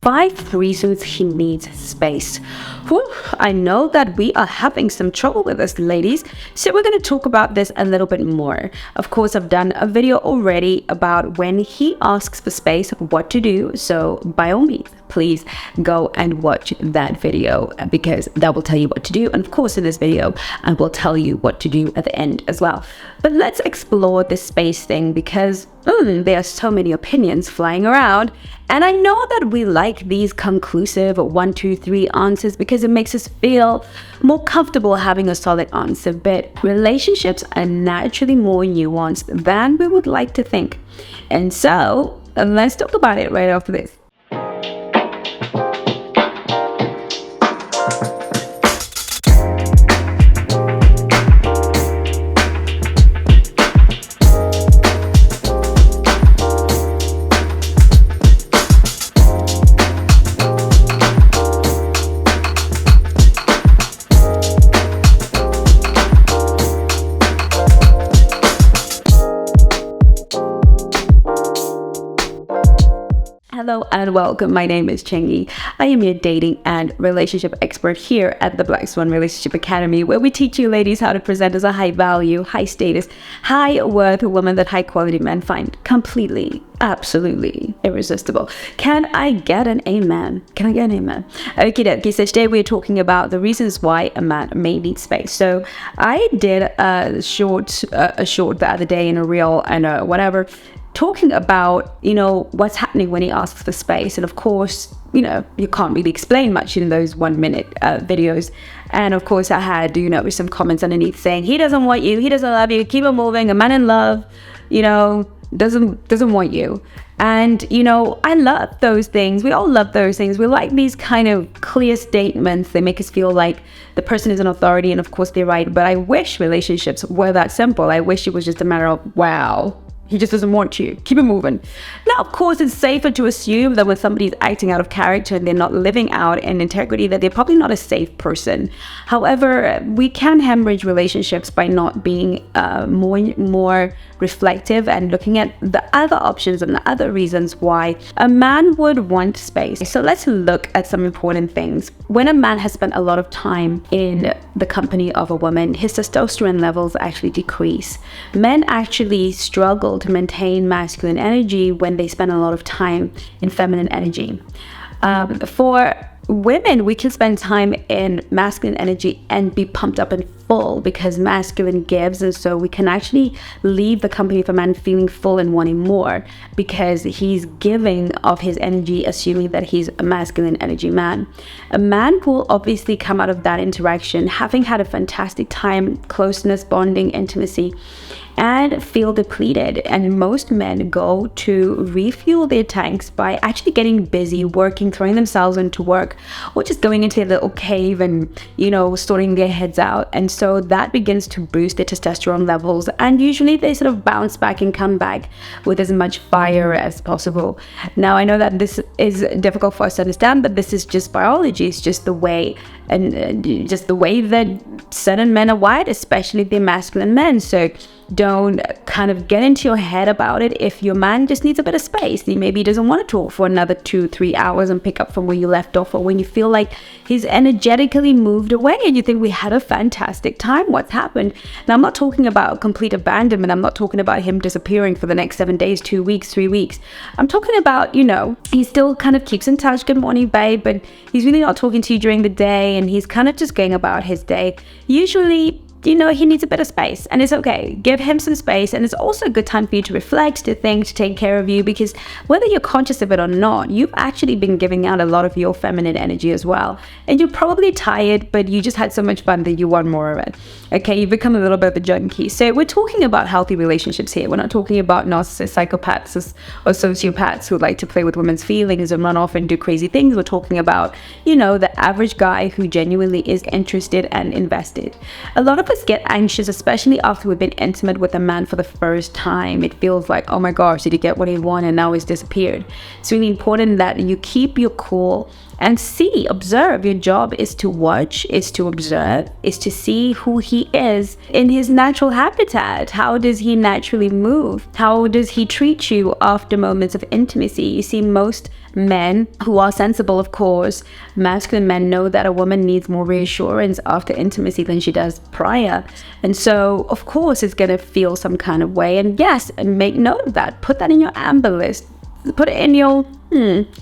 5 reasons he needs space. Whew, I know that we are having some trouble with this, ladies, so we're going to talk about this a little bit more. Of course, I've done a video already about when he asks for space, what to do, so by all means, please go and watch that video because that will tell you what to do. And of course, in this video, I will tell you what to do at the end as well. But let's explore this space thing because there are so many opinions flying around. And I know that we like these conclusive 1, 2, 3 answers because it makes us feel more comfortable having a solid answer. But relationships are naturally more nuanced than we would like to think. And so let's talk about it right after this. Hello and welcome. My name is Chengi. I am your dating and relationship expert here at the Black Swan Relationship Academy, where we teach you ladies how to present as a high value, high status, high worth woman that high quality men find completely, absolutely irresistible. Can I get an amen? Can I get an amen? Okay, so today we're talking about the reasons why a man may need space. So I did a short the other day in a reel and whatever, talking about, what's happening when he asks for space. And of course, you can't really explain much in those 1 minute videos. And of course I had, some comments underneath saying, he doesn't want you, he doesn't love you, keep it moving, a man in love, doesn't want you. And, I love those things. We all love those things. We like these kind of clear statements. They make us feel like the person is an authority, and of course they're right. But I wish relationships were that simple. I wish it was just a matter of, wow, he just doesn't want you. Keep it moving. Now, of course, it's safer to assume that when somebody's acting out of character and they're not living out in integrity, that they're probably not a safe person. However, we can hemorrhage relationships by not being more reflective and looking at the other options and the other reasons why a man would want space. So let's look at some important things. When a man has spent a lot of time in the company of a woman, his testosterone levels actually decrease. Men actually struggle to maintain masculine energy when they spend a lot of time in feminine energy. For women, we can spend time in masculine energy and be pumped up and full because masculine gives, and so we can actually leave the company of a man feeling full and wanting more because he's giving of his energy, assuming that he's a masculine energy man. A man will obviously come out of that interaction having had a fantastic time, closeness, bonding, intimacy, and feel depleted. And most men go to refuel their tanks by actually getting busy, working, throwing themselves into work, or just going into a little cave and, sorting their heads out. And so that begins to boost their testosterone levels. And usually they sort of bounce back and come back with as much fire as possible. Now, I know that this is difficult for us to understand, but this is just biology. It's just the way that certain men are wired, especially the masculine men. So don't kind of get into your head about it. If your man just needs a bit of space, he maybe doesn't want to talk for another 2-3 hours and pick up from where you left off, or when you feel like he's energetically moved away and you think we had a fantastic time, what's happened? Now, I'm not talking about complete abandonment. I'm not talking about him disappearing for the next 7 days, 2 weeks, 3 weeks. I'm talking about, he still kind of keeps in touch. Good morning, babe. But he's really not talking to you during the day and he's kind of just going about his day. Usually, he needs a bit of space, and it's okay. Give him some space, and it's also a good time for you to reflect, to think, to take care of you, because whether you're conscious of it or not, you've actually been giving out a lot of your feminine energy as well. And you're probably tired, but you just had so much fun that you want more of it. Okay, you've become a little bit of a junkie. So we're talking about healthy relationships here. We're not talking about narcissists, psychopaths, or sociopaths who like to play with women's feelings and run off and do crazy things. We're talking about, the average guy who genuinely is interested and invested. A lot of us get anxious, especially after we've been intimate with a man for the first time. It feels like, oh my gosh, did he get what he wanted and now he's disappeared? It's really important that you keep your cool and observe. Your job is to watch, is to observe, is to see who he is in his natural habitat. How does he naturally move? How does he treat you after moments of intimacy? You see, most men who are sensible, of course, masculine men, know that a woman needs more reassurance after intimacy than she does prior. And so, of course, it's going to feel some kind of way. And yes, and make note of that. Put that in your amber list. Put it in your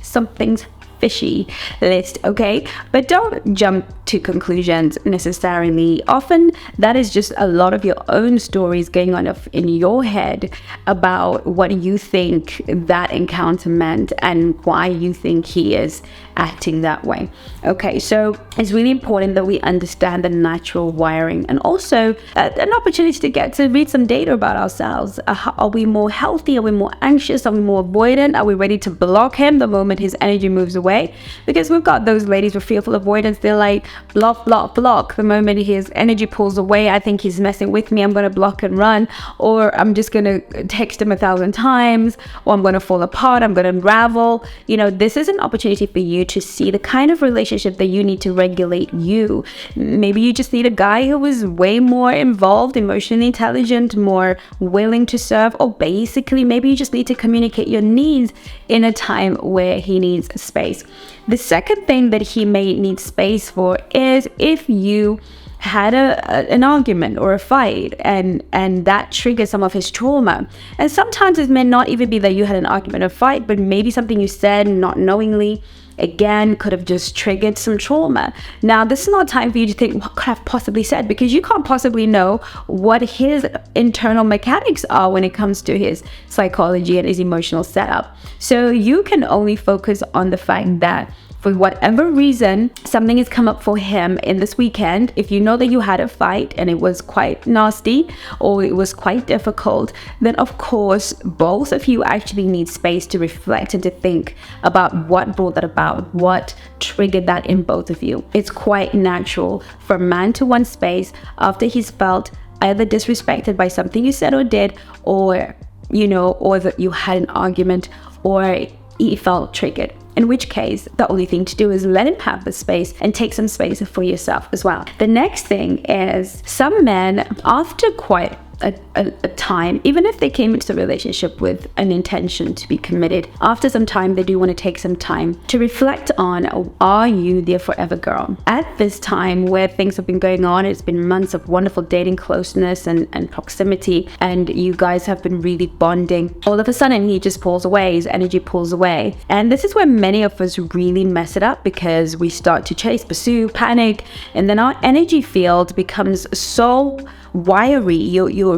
something's fishy list, okay? But don't jump to conclusions necessarily. Often that is just a lot of your own stories going on in your head about what you think that encounter meant and why you think he is acting that way. Okay, so it's really important that we understand the natural wiring, and also an opportunity to get to read some data about ourselves. Are we more healthy? Are we more anxious? Are we more avoidant? Are we ready to block him the moment his energy moves away? Because we've got those ladies with fearful avoidance. They're like, block, block, block. The moment his energy pulls away, I think he's messing with me, I'm going to block and run, or I'm just going to text him 1,000 times, or I'm going to fall apart, I'm going to unravel. You know, this is an opportunity for you to see the kind of relationship that you need to regulate you. Maybe you just need a guy who is way more involved, emotionally intelligent, more willing to serve, or basically maybe you just need to communicate your needs in a time where he needs space. The second thing that he may need space for is if you had an argument or a fight and that triggers some of his trauma. And sometimes it may not even be that you had an argument or fight, but maybe something you said not knowingly, again, could have just triggered some trauma. Now, this is not time for you to think, what could I have possibly said? Because you can't possibly know what his internal mechanics are when it comes to his psychology and his emotional setup. So you can only focus on the fact that for whatever reason, something has come up for him in this weekend. If you know that you had a fight and it was quite nasty or it was quite difficult, then of course, both of you actually need space to reflect and to think about what brought that about, what triggered that in both of you. It's quite natural for a man to want space after he's felt either disrespected by something you said or did, or, you know, or that you had an argument, or he felt triggered. In which case, the only thing to do is let him have the space and take some space for yourself as well. The next thing is, some men, after quite a time, even if they came into the relationship with an intention to be committed, after some time, they do want to take some time to reflect on, are you their forever girl? At this time where things have been going on, it's been months of wonderful dating, closeness and proximity, and you guys have been really bonding. All of a sudden, he just pulls away, his energy pulls away. And this is where many of us really mess it up, because we start to chase, pursue, panic, and then our energy field becomes so wiry. You're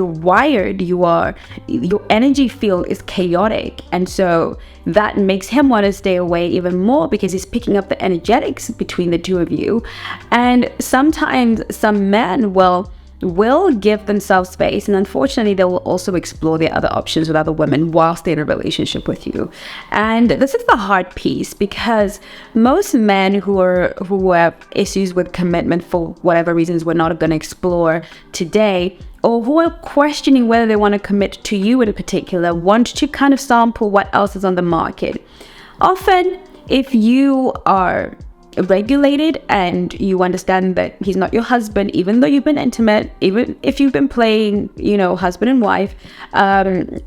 wired. Your energy field is chaotic, and so that makes him want to stay away even more, because he's picking up the energetics between the two of you. And sometimes some men will give themselves space, and unfortunately they will also explore their other options with other women whilst they're in a relationship with you. And this is the hard piece, because most men who have issues with commitment for whatever reasons we're not going to explore today, or who are questioning whether they want to commit to you in particular, want to kind of sample what else is on the market. Often, if you are regulated and you understand that he's not your husband, even though you've been intimate, even if you've been playing, you know, husband and wife,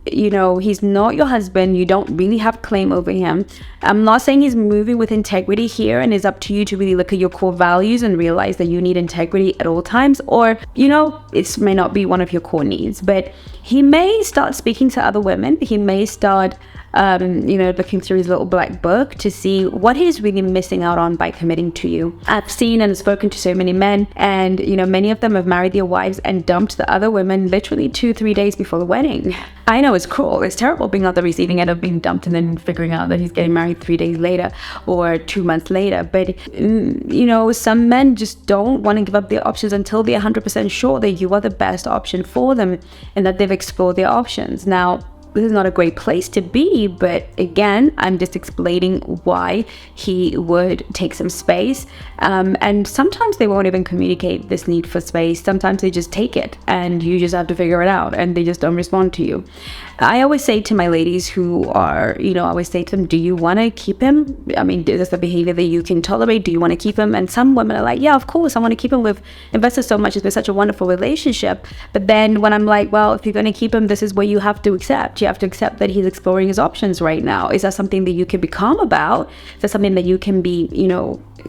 you know, he's not your husband, you don't really have claim over him. I'm not saying he's moving with integrity here, and it's up to you to really look at your core values and realize that you need integrity at all times, or, you know, it may not be one of your core needs, but he may start speaking to other women. He may start you know, looking through his little black book to see what he's really missing out on by committing to you. I've seen and spoken to so many men, and, you know, many of them have married their wives and dumped the other women literally 2-3 days before the wedding. I know it's cruel. It's terrible being on the receiving end of being dumped and then figuring out that he's getting married 3 days later or 2 months later. But, you know, some men just don't want to give up their options until they're 100% sure that you are the best option for them and that they've explored their options. Now, this is not a great place to be. But again, I'm just explaining why he would take some space. And sometimes they won't even communicate this need for space. Sometimes they just take it and you just have to figure it out, and they just don't respond to you. I always say to my ladies who are, I always say to them, do you want to keep him? I mean, is this the behavior that you can tolerate? Do you want to keep him? And some women are like, yeah, of course, I want to keep him. We've invested so much. It's been such a wonderful relationship. But then when I'm like, well, if you're going to keep him, this is what you have to accept. You have to accept that he's exploring his options right now. Is that something that you can be calm about? Is that something that you can be,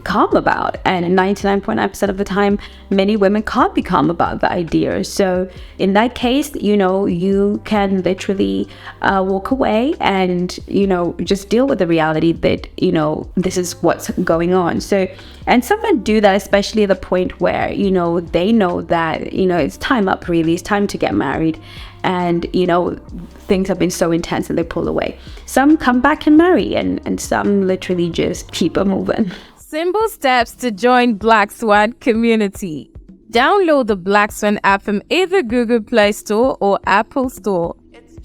calm about? And 99.9% of the time, many women can't be calm about the idea. So in that case, you can literally walk away and, just deal with the reality that, this is what's going on. So, and some men do that, especially at the point where, they know that, it's time up really, it's time to get married. And, things have been so intense and they pull away. Some come back and marry, and some literally just keep it moving. Simple steps to join Black Swan community. Download the Black Swan app from either Google Play Store or Apple Store.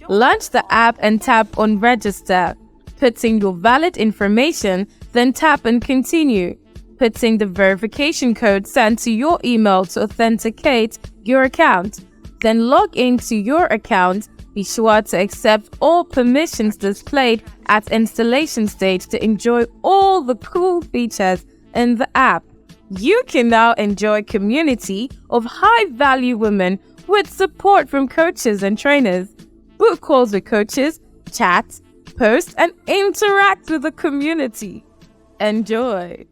Launch the app and tap on register. Put in your valid information, then tap on continue. Put in the verification code sent to your email to authenticate your account. Then log into your account. Be sure to accept all permissions displayed at installation stage to enjoy all the cool features in the app. You can now enjoy a community of high-value women with support from coaches and trainers. Book calls with coaches, chat, post, and interact with the community. Enjoy.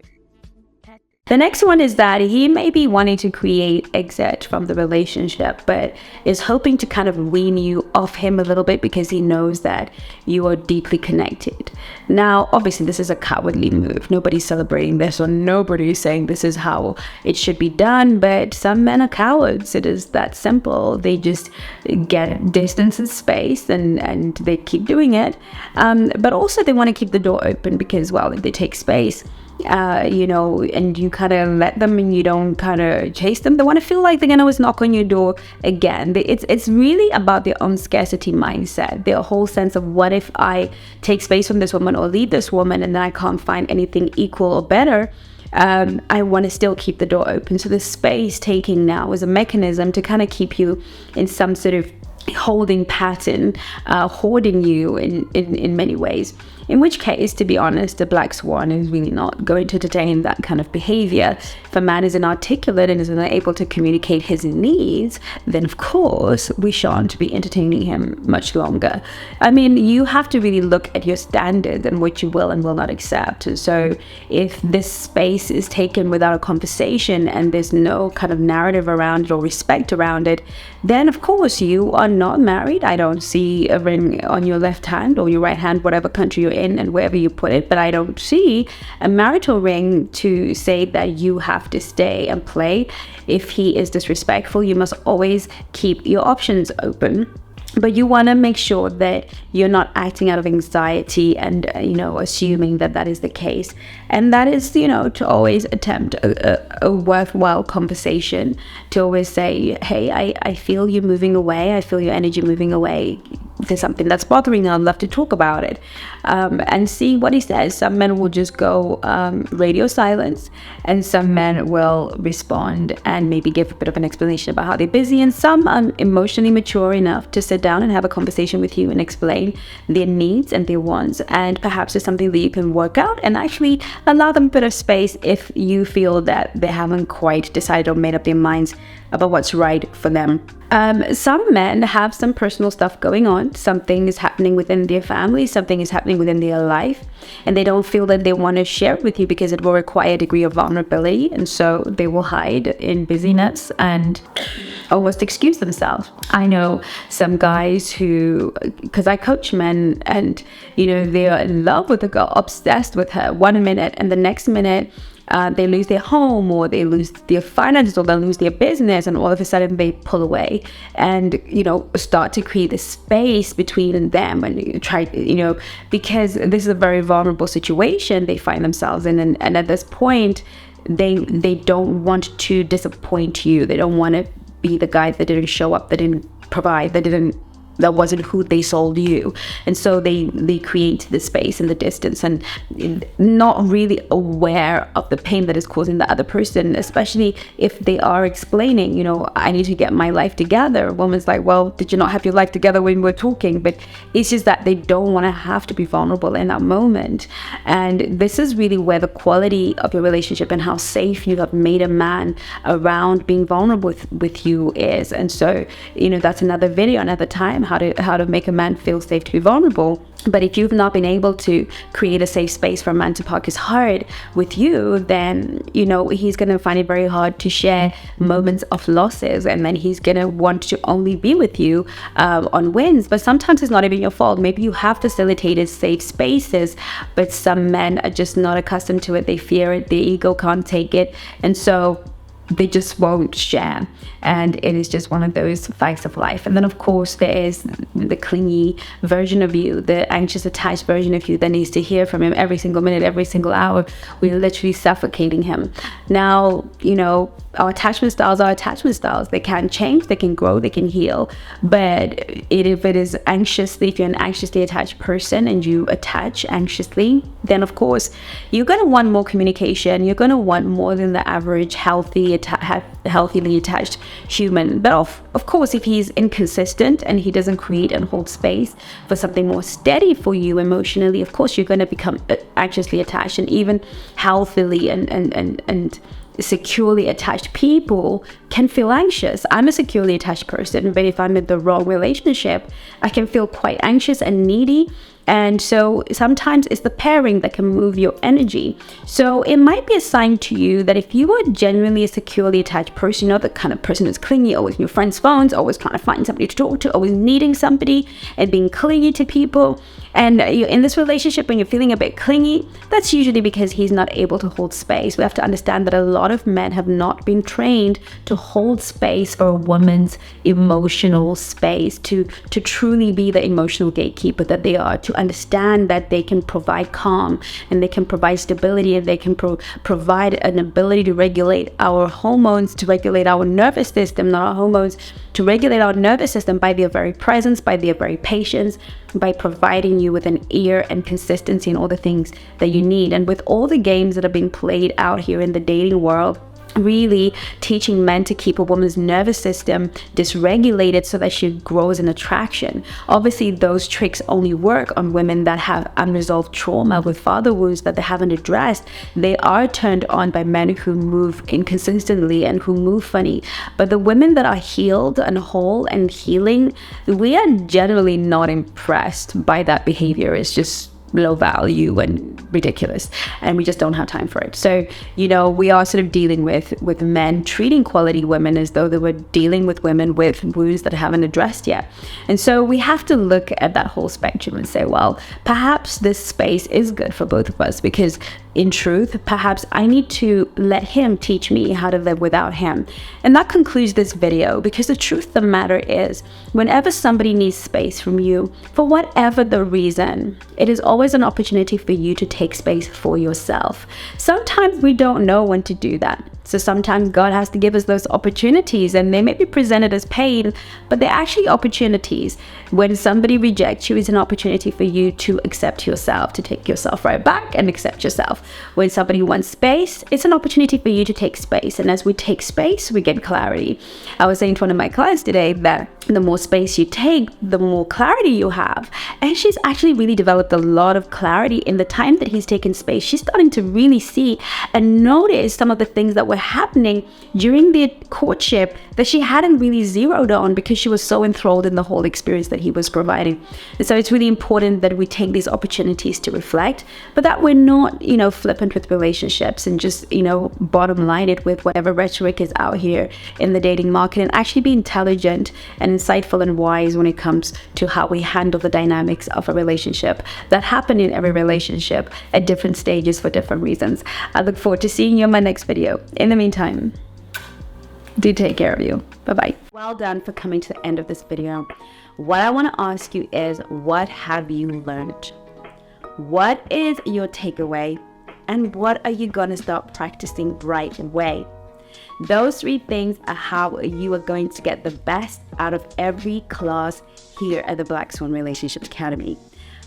The next one is that he may be wanting to create exit from the relationship, but is hoping to kind of wean you off him a little bit because he knows that you are deeply connected. Now, obviously, this is a cowardly move. Nobody's celebrating this, or nobody's saying this is how it should be done, but some men are cowards. It is that simple. They just get distance and space, and they keep doing it. But also they want to keep the door open because, well, if they take space, and you kind of let them and you don't kind of chase them, they want to feel like they're going to always knock on your door again. It's really about their own scarcity mindset, their whole sense of, what if I take space from this woman or leave this woman and then I can't find anything equal or better? I want to still keep the door open. So the space taking now is a mechanism to kind of keep you in some sort of holding pattern, hoarding you in many ways. In which case, to be honest, the Black Swan is really not going to entertain that kind of behavior. If a man is inarticulate and is not able to communicate his needs, then of course we shan't be entertaining him much longer. I mean, you have to really look at your standards and what you will and will not accept. So if this space is taken without a conversation and there's no kind of narrative around it or respect around it, then of course you are not married. I don't see a ring on your left hand or your right hand, whatever country you're in and wherever you put it, but I don't see a marital ring to say that you have to stay and play. If he is disrespectful, you must always keep your options open. But you want to make sure that you're not acting out of anxiety and, assuming that that is the case. And that is, to always attempt a worthwhile conversation, to always say, hey, I feel you moving away. I feel your energy moving away. There's something that's bothering you. I'd love to talk about it. And see what he says. Some men will just go radio silence, and some men will respond and maybe give a bit of an explanation about how they're busy. And some are emotionally mature enough to sit down and have a conversation with you and explain their needs and their wants. And perhaps it's something that you can work out and actually allow them a bit of space if you feel that they haven't quite decided or made up their minds about what's right for them. Some men have some personal stuff going on. Something is happening within their family, something is happening within their life, and they don't feel that they want to share it with you because it will require a degree of vulnerability, and so they will hide in busyness and almost excuse themselves. I know some guys who, because I coach men, and they are in love with a girl, obsessed with her 1 minute, and the next minute they lose their home, or they lose their finances, or they lose their business, and all of a sudden they pull away and start to create this space between them and try, because this is a very vulnerable situation they find themselves in, and at this point they don't want to disappoint you. They don't want to be the guy that didn't show up, that didn't provide, that didn't that wasn't who they sold you. And so they create the space and the distance, and not really aware of the pain that is causing the other person, especially if they are explaining, I need to get my life together. A woman's like, well, did you not have your life together when we were talking? But it's just that they don't want to have to be vulnerable in that moment. And this is really where the quality of your relationship and how safe you have made a man around being vulnerable with you is. And so, that's another video, another time, how to make a man feel safe to be vulnerable. But if you've not been able to create a safe space for a man to park his heart with you, then, he's going to find it very hard to share moments of losses. And then he's going to want to only be with you on wins. But sometimes it's not even your fault. Maybe you have facilitated safe spaces, but some men are just not accustomed to it. They fear it. Their ego can't take it. And so they just won't share, and it is just one of those facts of life. And then of course there is the clingy version of you, the anxious attached version of you that needs to hear from him every single minute, every single hour. We're literally suffocating him. Now, our attachment styles are attachment styles. They can change, they can grow, they can heal. But if it is anxiously, if you're an anxiously attached person and you attach anxiously, then of course you're going to want more communication. You're going to want more than the average healthily attached human. But of course, if he's inconsistent and he doesn't create and hold space for something more steady for you emotionally, of course you're going to become anxiously attached. And even healthily and securely attached people can feel anxious. I'm a securely attached person, but if I'm in the wrong relationship, I can feel quite anxious and needy. And so sometimes it's the pairing that can move your energy. So it might be a sign to you that if you are genuinely a securely attached person, the kind of person who's clingy, always on your friends' phones, always trying to find somebody to talk to, always needing somebody and being clingy to people, and you're in this relationship and you're feeling a bit clingy, that's usually because he's not able to hold space. We have to understand that a lot of men have not been trained to hold space for a woman's emotional space, to truly be the emotional gatekeeper that they are, to understand that they can provide calm and they can provide stability, and they can provide an ability to regulate our hormones, to regulate our nervous system, not our hormones, to regulate our nervous system by their very presence, by their very patience, by providing you with an ear and consistency and all the things that you need. And with all the games that are being played out here in the dating world, really teaching men to keep a woman's nervous system dysregulated so that she grows in attraction. Obviously, those tricks only work on women that have unresolved trauma with father wounds that they haven't addressed. They are turned on by men who move inconsistently and who move funny. But the women that are healed and whole and healing, we are generally not impressed by that behavior. It's just low value and ridiculous, and we just don't have time for it. So we are sort of dealing with men treating quality women as though they were dealing with women with wounds that haven't addressed yet. And so we have to look at that whole spectrum and say, well, perhaps this space is good for both of us, because in truth, perhaps I need to let him teach me how to live without him. And that concludes this video, because the truth of the matter is, whenever somebody needs space from you, for whatever the reason, it is always an opportunity for you to take space for yourself. Sometimes we don't know when to do that. So sometimes God has to give us those opportunities, and they may be presented as pain, but they're actually opportunities. When somebody rejects you, it's an opportunity for you to accept yourself, to take yourself right back and accept yourself. When somebody wants space, it's an opportunity for you to take space. And as we take space, we get clarity. I was saying to one of my clients today that the more space you take, the more clarity you have. And she's actually really developed a lot of clarity in the time that he's taken space. She's starting to really see and notice some of the things that were happening during the courtship that she hadn't really zeroed on, because she was so enthralled in the whole experience that he was providing. And so it's really important that we take these opportunities to reflect, but that we're not, flippant with relationships and just, bottom line it with whatever rhetoric is out here in the dating market, and actually be intelligent and insightful and wise when it comes to how we handle the dynamics of a relationship that happen in every relationship at different stages for different reasons. I look forward to seeing you in my next video. In the meantime, do take care of you. Bye-bye. Well done for coming to the end of this video. What I want to ask you is, what have you learned? What is your takeaway? And what are you going to start practicing right away? Those 3 things are how you are going to get the best out of every class here at the Black Swan Relationship Academy.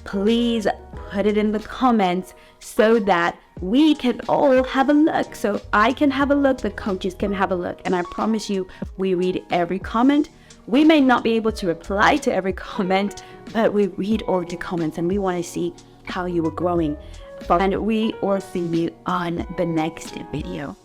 Please put it in the comments so that we can all have a look. So I can have a look, the coaches can have a look. And I promise you, we read every comment. We may not be able to reply to every comment, but we read all the comments and we want to see how you are growing. And we will see you on the next video.